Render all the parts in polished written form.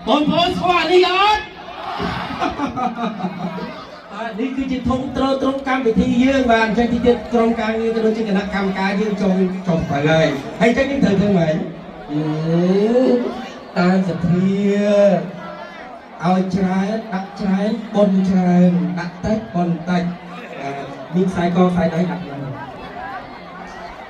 បងប្អូនស្គាល់នេះអត់នេះគឺជាធំត្រូវត្រង់កម្មវិធីយើងបាទអញ្ចឹងទីទៀតក្រុមការងារក៏ដូចជាគណៈកម្មការយើងចុងទៅហើយហើយអញ្ចឹងយើងត្រូវធ្វើម៉េចតាមសភាឲ្យច្រើនដាក់ច្រើនប៉ុនច្រើនដាក់តិចប៉ុនតិចមានខ្សែកខ្សែដៃដាក់យ៉ាង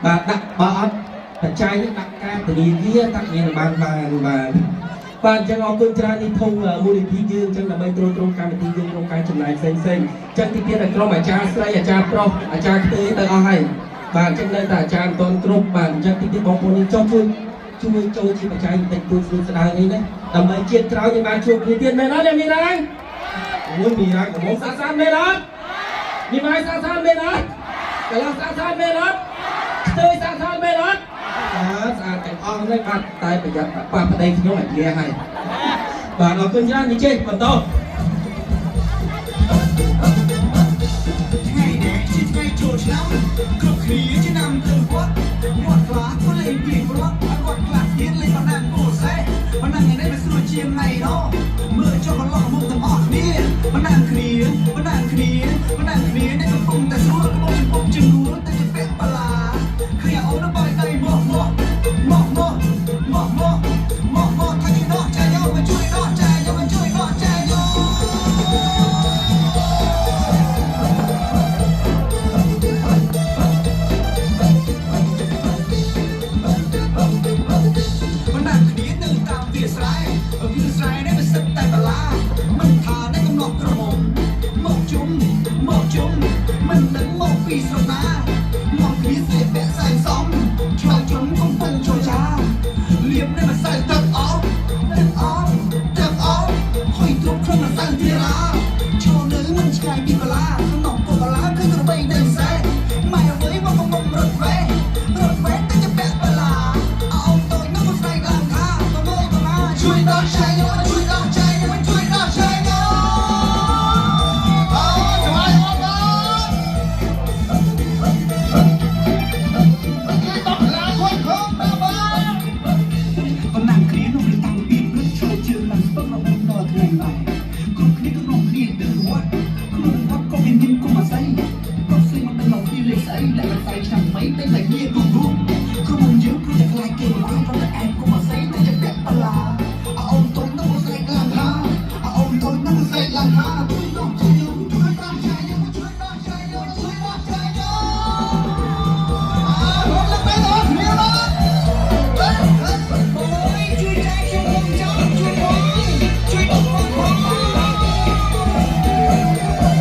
បាទដាក់បើអត់បច្ច័យដាក់ការធានាគារដាក់មានបានបាទអញ្ចឹងអរគុណច្រើននេះធំមូលនិធិយើងអញ្ចឹងដើម្បីទ្រទ្រង់កម្មវិធីយើងក្នុងការចំណាយផ្សេងអញ្ចឹងទីទៀតឲ្យក្រុមអាចារ្យស្រីអាចារ្យប្រុសអាចារ្យខ្ទេទៅអស់ហើយបាទអញ្ចឹងនៅតែអាចារ្យមិនទាន់គ្រប់បាទអញ្ចឹងទីទៀតបងប្អូននេះចុះជួយចូលជាបច្ច័យបន្តិចទួចស្រួលស្ដាងអីណាដើម្បីជាតិក្រោយយើងបានជួបគ្នាទៀតមែនអត់អ្នកមានហើយអូយមានហើយកំងសាមែនអត់មានហើយសាមែនអត់កន្លងសាមែនអត់ខ្ទេសាមែនអត់ស្អាតទាំងអស់នេះបាទតែប្រយ័ត្នប៉ះប្តីខ្ញុំឲ្យលះហើយបាទអរគុណច្រើននេះចេះបន្តថ្ងៃនេះជាថ្ងៃចូលឆ្នាំគ្រប់គ្នា